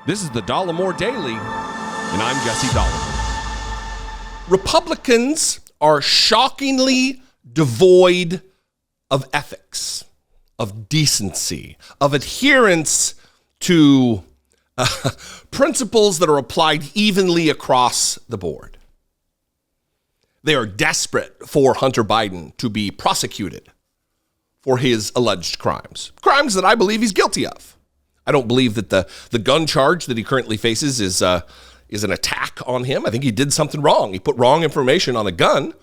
This is the Dollemore Daily, and I'm Jesse Dollemore. Republicans are shockingly devoid of ethics, of decency, of adherence to principles that are applied evenly across the board. They are desperate for Hunter Biden to be prosecuted for his alleged crimes that I believe he's guilty of. I don't believe that the gun charge that he currently faces is an attack on him. I think he did something wrong. He put wrong information on a gun.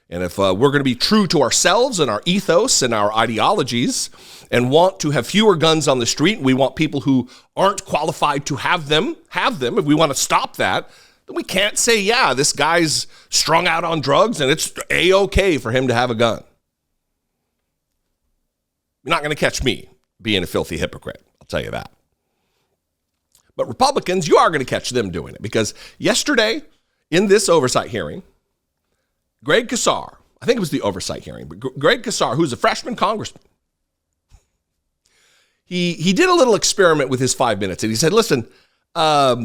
And if we're going to be true to ourselves and our ethos and our ideologies and want to have fewer guns on the street, we want people who aren't qualified to have them. If we want to stop that, then we can't say, yeah, this guy's strung out on drugs and it's A-okay for him to have a gun. You're not going to catch me being a filthy hypocrite. I'll tell you that. But Republicans, you are going to catch them doing it, because yesterday in this oversight hearing, Greg Casar, I think it was the oversight hearing, but Greg Casar, who's a freshman congressman, he did a little experiment with his 5 minutes, and he said, listen,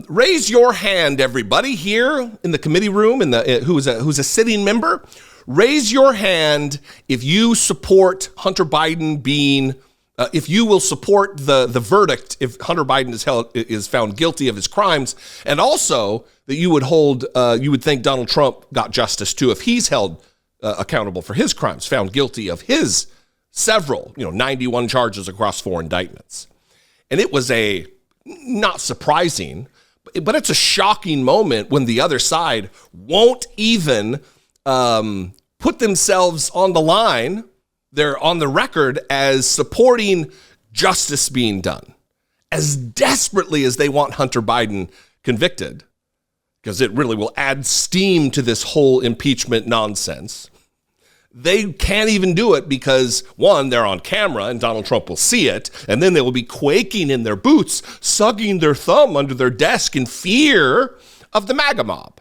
raise your hand, everybody here in the committee room, who's a sitting member. Raise your hand if you support Hunter Biden being, if you will support the verdict if Hunter Biden is found guilty of his crimes, and also that you would think Donald Trump got justice too if he's held accountable for his crimes, found guilty of his several, 91 charges across 4 indictments. And it was not surprising, but it's a shocking moment when the other side won't even put themselves on the line. They're on the record as supporting justice being done, as desperately as they want Hunter Biden convicted, because it really will add steam to this whole impeachment nonsense. They can't even do it because, one, they're on camera and Donald Trump will see it, and then they will be quaking in their boots, sucking their thumb under their desk in fear of the MAGA mob.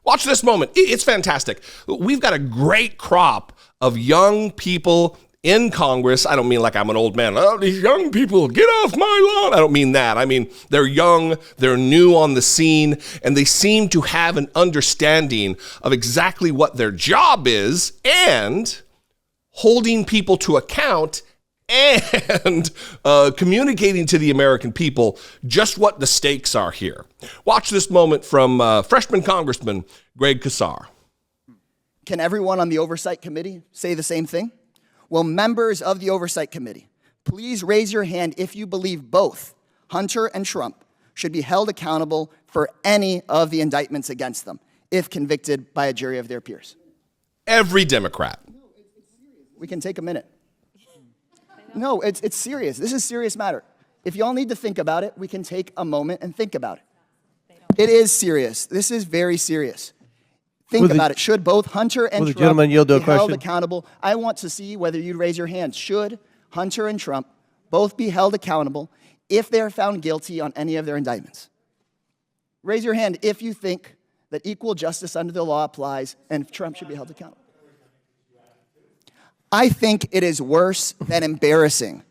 Watch this moment. It's fantastic. We've got a great crop of young people in Congress. I don't mean like I'm an old man. Oh, these young people, get off my lawn. I don't mean that. I mean, they're young, they're new on the scene, and they seem to have an understanding of exactly what their job is and holding people to account and communicating to the American people just what the stakes are here. Watch this moment from freshman Congressman Greg Casar. Can everyone on the Oversight Committee say the same thing? Will members of the Oversight Committee please raise your hand if you believe both Hunter and Trump should be held accountable for any of the indictments against them if convicted by a jury of their peers? Every Democrat. We can take a minute. No, it's serious. This is a serious matter. If y'all need to think about it, we can take a moment and think about it. It is serious. This is very serious. Think about it. Should both Hunter and Trump be held accountable? I want to see whether you'd raise your hands. Should Hunter and Trump both be held accountable if they're found guilty on any of their indictments? Raise your hand if you think that equal justice under the law applies and Trump should be held accountable. I think it is worse than embarrassing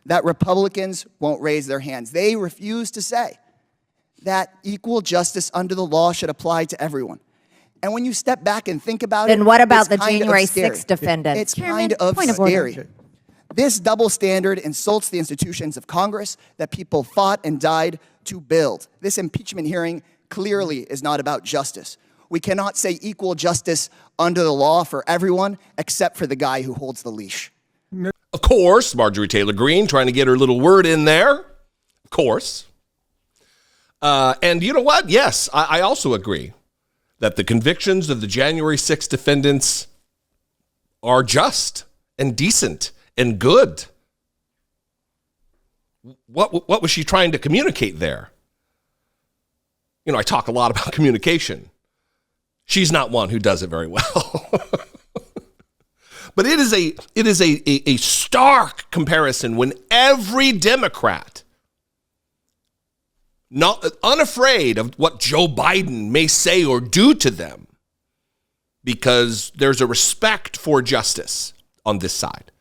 that Republicans won't raise their hands. They refuse to say that equal justice under the law should apply to everyone. And when you step back and think about it, then what about the January 6th defendants? It's kind of scary. This double standard insults the institutions of Congress that people fought and died to build. This impeachment hearing clearly is not about justice. We cannot say equal justice under the law for everyone except for the guy who holds the leash. Of course, Marjorie Taylor Greene trying to get her little word in there. Of course. And you know what? Yes, I also agree that the convictions of the January 6th defendants are just and decent and good. What was she trying to communicate there? I talk a lot about communication. She's not one who does it very well. But it is a stark comparison when every Democrat, not unafraid of what Joe Biden may say or do to them, because there's a respect for justice on this side.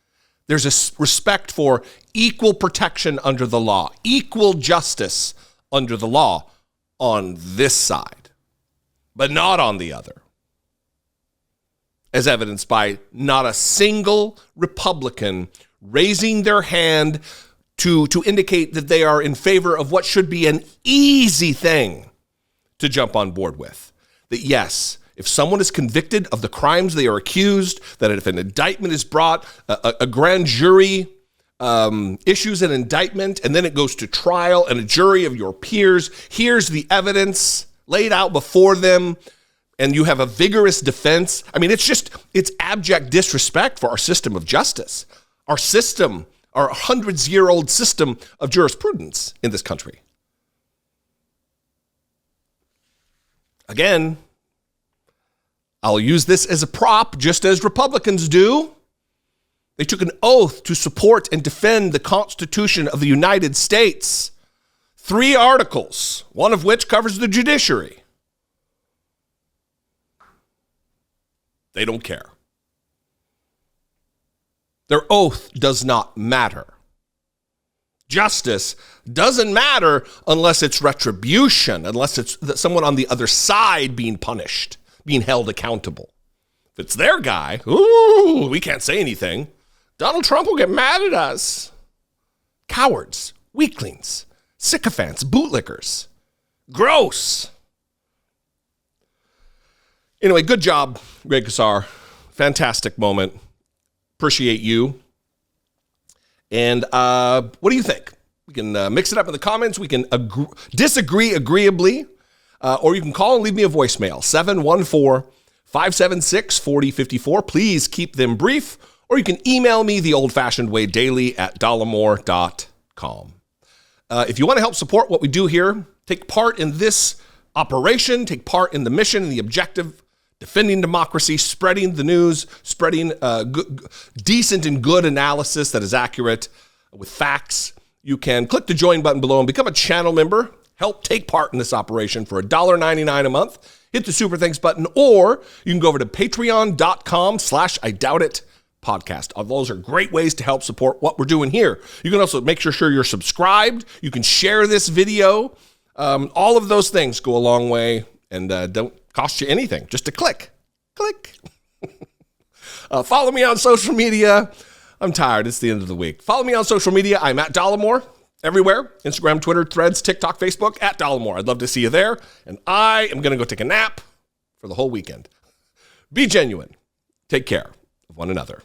There's a respect for equal protection under the law, equal justice under the law on this side, but not on the other, as evidenced by not a single Republican raising their hand to indicate that they are in favor of what should be an easy thing to jump on board with. That yes, if someone is convicted of the crimes they are accused, that if an indictment is brought, a grand jury issues an indictment, and then it goes to trial, and a jury of your peers hears the evidence laid out before them, and you have a vigorous defense. I mean, it's abject disrespect for our system of justice, our 100-year-old system of jurisprudence in this country. Again, I'll use this as a prop, just as Republicans do. They took an oath to support and defend the Constitution of the United States. 3 articles, one of which covers the judiciary. They don't care. Their oath does not matter. Justice doesn't matter unless it's retribution, unless it's someone on the other side being punished, being held accountable. If it's their guy, ooh, we can't say anything. Donald Trump will get mad at us. Cowards, weaklings, sycophants, bootlickers. Gross. Anyway, good job, Greg Casar. Fantastic moment. Appreciate you. And what do you think? We can mix it up in the comments. We can disagree agreeably, or you can call and leave me a voicemail, 714-576-4054. Please keep them brief. Or you can email me the old-fashioned way daily at dollemore.com. If you want to help support what we do here, take part in this operation, take part in the mission and the objective, defending democracy, spreading the news, spreading decent and good analysis that is accurate with facts. You can click the join button below and become a channel member. Help take part in this operation for $1.99 a month. Hit the super thanks button, or you can go over to patreon.com/IDoubtIt podcast. Those are great ways to help support what we're doing here. You can also make sure you're subscribed. You can share this video. All of those things go a long way and don't cost you anything. Just a click. Follow me on social media. I'm tired. It's the end of the week. Follow me on social media. I'm at Dollemore everywhere. Instagram, Twitter, Threads, TikTok, Facebook, at Dollemore. I'd love to see you there. And I am going to go take a nap for the whole weekend. Be genuine. Take care of one another.